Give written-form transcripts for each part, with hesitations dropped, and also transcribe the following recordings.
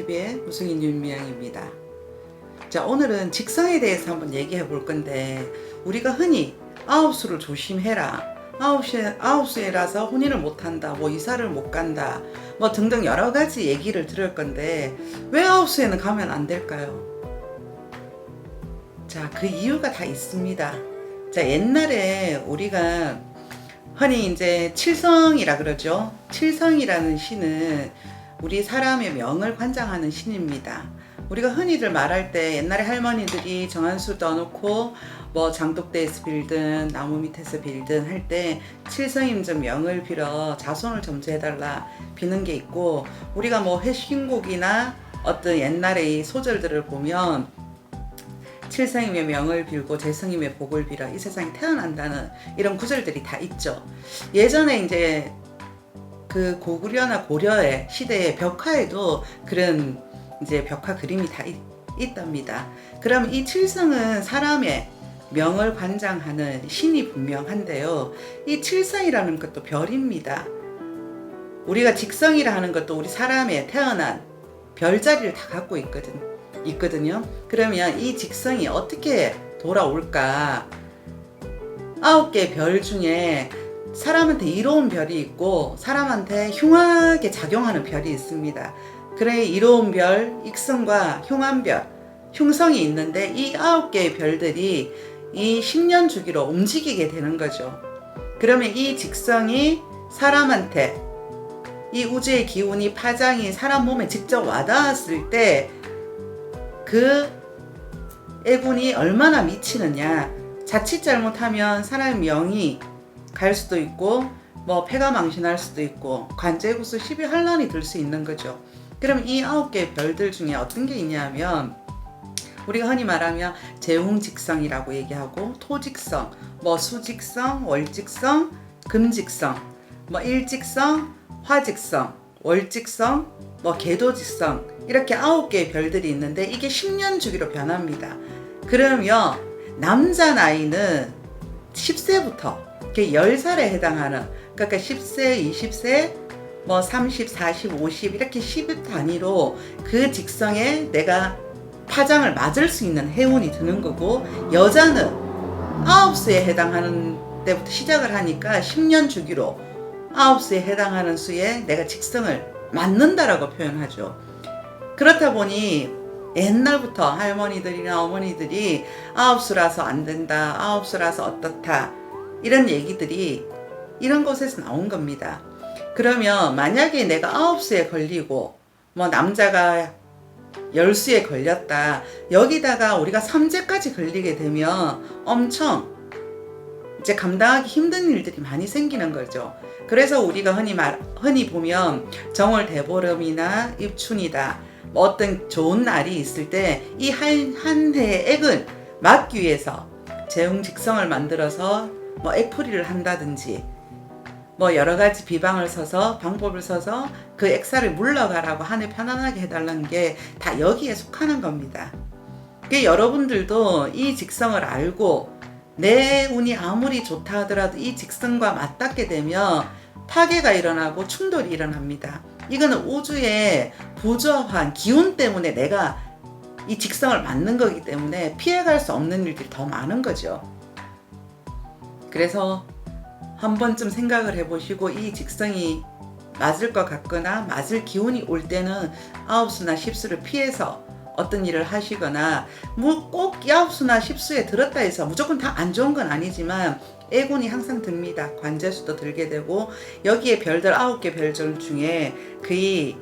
TV의 무승인 윤미향입니다. 자, 오늘은 직성에 대해서 한번 얘기해 볼 건데, 우리가 흔히 아홉수를 조심해라, 아홉수라서 혼인을 못한다, 뭐 이사를 못 간다, 뭐 등등 여러 가지 얘기를 들을 건데, 왜 아홉수에는 가면 안 될까요? 자, 그 이유가 다 있습니다. 자, 옛날에 우리가 흔히 이제 칠성이라 그러죠. 칠성이라는 신은 우리 사람의 명을 관장하는 신입니다. 우리가 흔히들 말할 때 옛날에 할머니들이 정한수 떠놓고 뭐 장독대에서 빌든 나무 밑에서 빌든 할 때 칠성임 좀 명을 빌어 자손을 점주해달라 비는 게 있고, 우리가 뭐 회신곡이나 어떤 옛날의 이 소절들을 보면 칠성임의 명을 빌고 제성임의 복을 빌어 이 세상에 태어난다는 이런 구절들이 다 있죠. 예전에 이제 그 고구려나 고려의 시대의 벽화에도 그런 이제 벽화 그림이 다 있답니다. 그럼 이 칠성은 사람의 명을 관장하는 신이 분명한데요. 이 칠성이라는 것도 별입니다. 우리가 직성이라 하는 것도 우리 사람의 태어난 별자리를 다 갖고 있거든요. 그러면 이 직성이 어떻게 돌아올까? 9개 별 중에 사람한테 이로운 별이 있고 사람한테 흉하게 작용하는 별이 있습니다. 그래, 이로운 별, 익성과 흉한 별, 흉성이 있는데 이 9개의 별들이 이 10년 주기로 움직이게 되는 거죠. 그러면 이 직성이 사람한테 이 우주의 기운이 파장이 사람 몸에 직접 와닿았을 때 그 애군이 얼마나 미치느냐. 자칫 잘못하면 사람의 명이 갈 수도 있고 뭐 폐가 망신할 수도 있고 관제구수 12환란이 들 수 있는 거죠. 그럼 이 9개의 별들 중에 어떤 게 있냐면, 우리가 흔히 말하면 재웅직성이라고 얘기하고 토직성, 뭐 수직성, 월직성, 금직성, 뭐 일직성, 화직성, 월직성, 뭐 계도직성, 이렇게 9개의 별들이 있는데 이게 10년 주기로 변합니다. 그러면 남자 나이는 10세부터 10살에 해당하는, 그러니까 10세, 20세, 뭐 30, 40, 50 이렇게 10일 단위로 그 직성에 내가 파장을 맞을 수 있는 해운이 드는 거고, 여자는 9수에 해당하는 때부터 시작을 하니까 10년 주기로 9수에 해당하는 수에 내가 직성을 맞는다라고 표현하죠. 그렇다 보니 옛날부터 할머니들이나 어머니들이 9수라서 안 된다, 9수라서 어떻다, 이런 얘기들이 이런 곳에서 나온 겁니다. 그러면 만약에 내가 9수에 걸리고 뭐 남자가 10수에 걸렸다, 여기다가 우리가 3재까지 걸리게 되면 엄청 이제 감당하기 힘든 일들이 많이 생기는 거죠. 그래서 우리가 흔히 보면 정월 대보름이나 입춘이다, 뭐 어떤 좋은 날이 있을 때 이 한 해의 액을 막기 위해서 재웅직성을 만들어서 뭐 액풀이를 한다든지 뭐 여러 가지 비방을 써서 방법을 써서 그 액사를 물러가라고 한 해 편안하게 해달라는 게 다 여기에 속하는 겁니다. 그게 여러분들도 이 직성을 알고 내 운이 아무리 좋다 하더라도 이 직성과 맞닿게 되면 파괴가 일어나고 충돌이 일어납니다. 이거는 우주의 부조한 기운 때문에 내가 이 직성을 맞는 거기 때문에 피해갈 수 없는 일들이 더 많은 거죠. 그래서 한 번쯤 생각을 해보시고, 이 직성이 맞을 것 같거나 맞을 기운이 올 때는 9수나 10수를 피해서 어떤 일을 하시거나, 뭐 꼭 9수나 10수에 들었다 해서 무조건 다 안 좋은 건 아니지만 애군이 항상 듭니다. 관제수도 들게 되고, 여기에 별들 9개 별들 중에 거의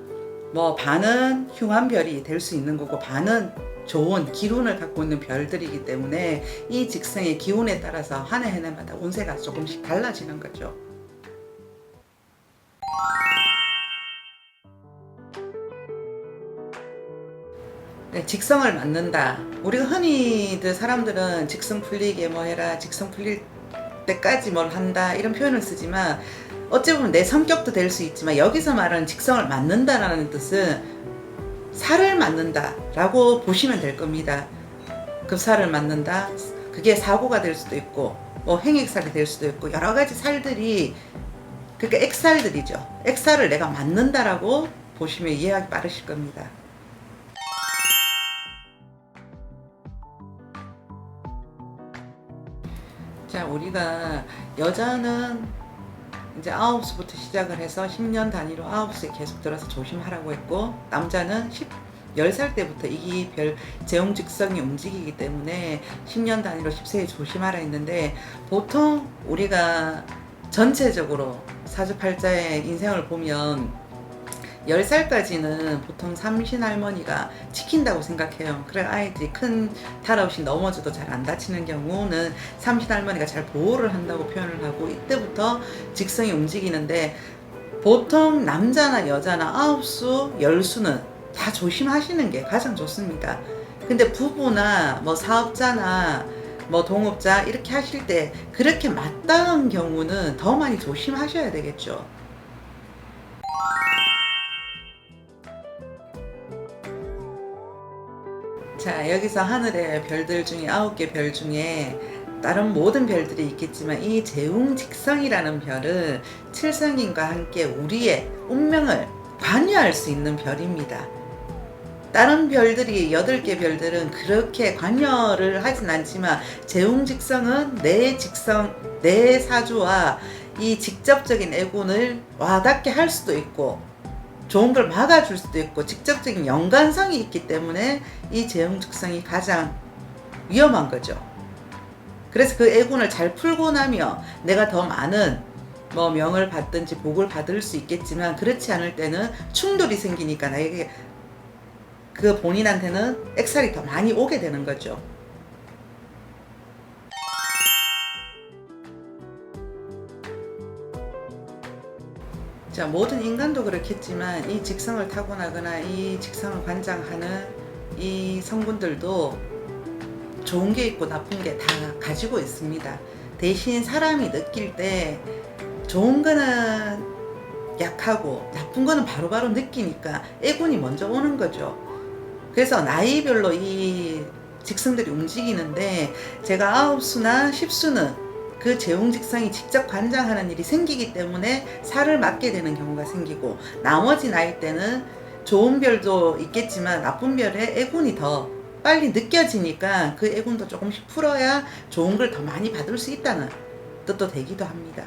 뭐 반은 흉한 별이 될 수 있는 거고 반은 좋은 기운을 갖고 있는 별들이기 때문에 이 직성의 기운에 따라서 한 해마다 운세가 조금씩 달라지는 거죠. 네, 직성을 맞는다. 우리가 흔히들 사람들은 직성 풀리게 뭐 해라, 직성 풀릴 때까지 뭘 한다, 이런 표현을 쓰지만 어찌 보면 내 성격도 될 수 있지만 여기서 말하는 직성을 맞는다라는 뜻은 살을 맞는다 라고 보시면 될 겁니다. 급살을 맞는다, 그게 사고가 될 수도 있고 뭐 행액살이 될 수도 있고 여러 가지 살들이, 그러니까 액살들이죠. 액살을 내가 맞는다라고 보시면 이해하기 빠르실 겁니다. 자, 우리가 여자는 이제 9수부터 시작을 해서 10년 단위로 9수에 계속 들어서 조심하라고 했고, 남자는 10살 때부터 이 제형직성이 움직이기 때문에 10년 단위로 10세에 조심하라 했는데, 보통 우리가 전체적으로 사주팔자의 인생을 보면 10살까지는 보통 삼신할머니가 지킨다고 생각해요. 그래 아이들이 큰 탈 없이 넘어져도 잘 안 다치는 경우는 삼신할머니가 잘 보호를 한다고 표현을 하고, 이때부터 직성이 움직이는데, 보통 남자나 여자나 9수, 10수는 다 조심하시는 게 가장 좋습니다. 근데 부부나 뭐 사업자나 뭐 동업자 이렇게 하실 때 그렇게 맞닿은 경우는 더 많이 조심하셔야 되겠죠. 자, 여기서 하늘의 별들 중에 9개 별 중에 다른 모든 별들이 있겠지만, 이 제웅직성이라는 별은 칠성인과 함께 우리의 운명을 관여할 수 있는 별입니다. 다른 별들이 8개 별들은 그렇게 관여를 하진 않지만, 제웅직성은 내 직성, 내 사주와 이 직접적인 애군을 와닿게 할 수도 있고 좋은 걸 막아줄 수도 있고, 직접적인 연관성이 있기 때문에 이 제형직성이 가장 위험한 거죠. 그래서 그 애군을 잘 풀고 나면 내가 더 많은 뭐 명을 받든지 복을 받을 수 있겠지만, 그렇지 않을 때는 충돌이 생기니까 나에게 그 본인한테는 액살이 더 많이 오게 되는 거죠. 자, 모든 인간도 그렇겠지만 이 직성을 타고나거나 이 직성을 관장하는 이 성분들도 좋은 게 있고 나쁜 게 다 가지고 있습니다. 대신 사람이 느낄 때 좋은 거는 약하고 나쁜 거는 바로바로 느끼니까 애군이 먼저 오는 거죠. 그래서 나이별로 이 직성들이 움직이는데, 제가 9수나 10수는 그 제웅직성이 직접 관장하는 일이 생기기 때문에 살을 맞게 되는 경우가 생기고, 나머지 나이 때는 좋은 별도 있겠지만 나쁜 별의 애군이 더 빨리 느껴지니까 그 애군도 조금씩 풀어야 좋은 걸 더 많이 받을 수 있다는 뜻도 되기도 합니다.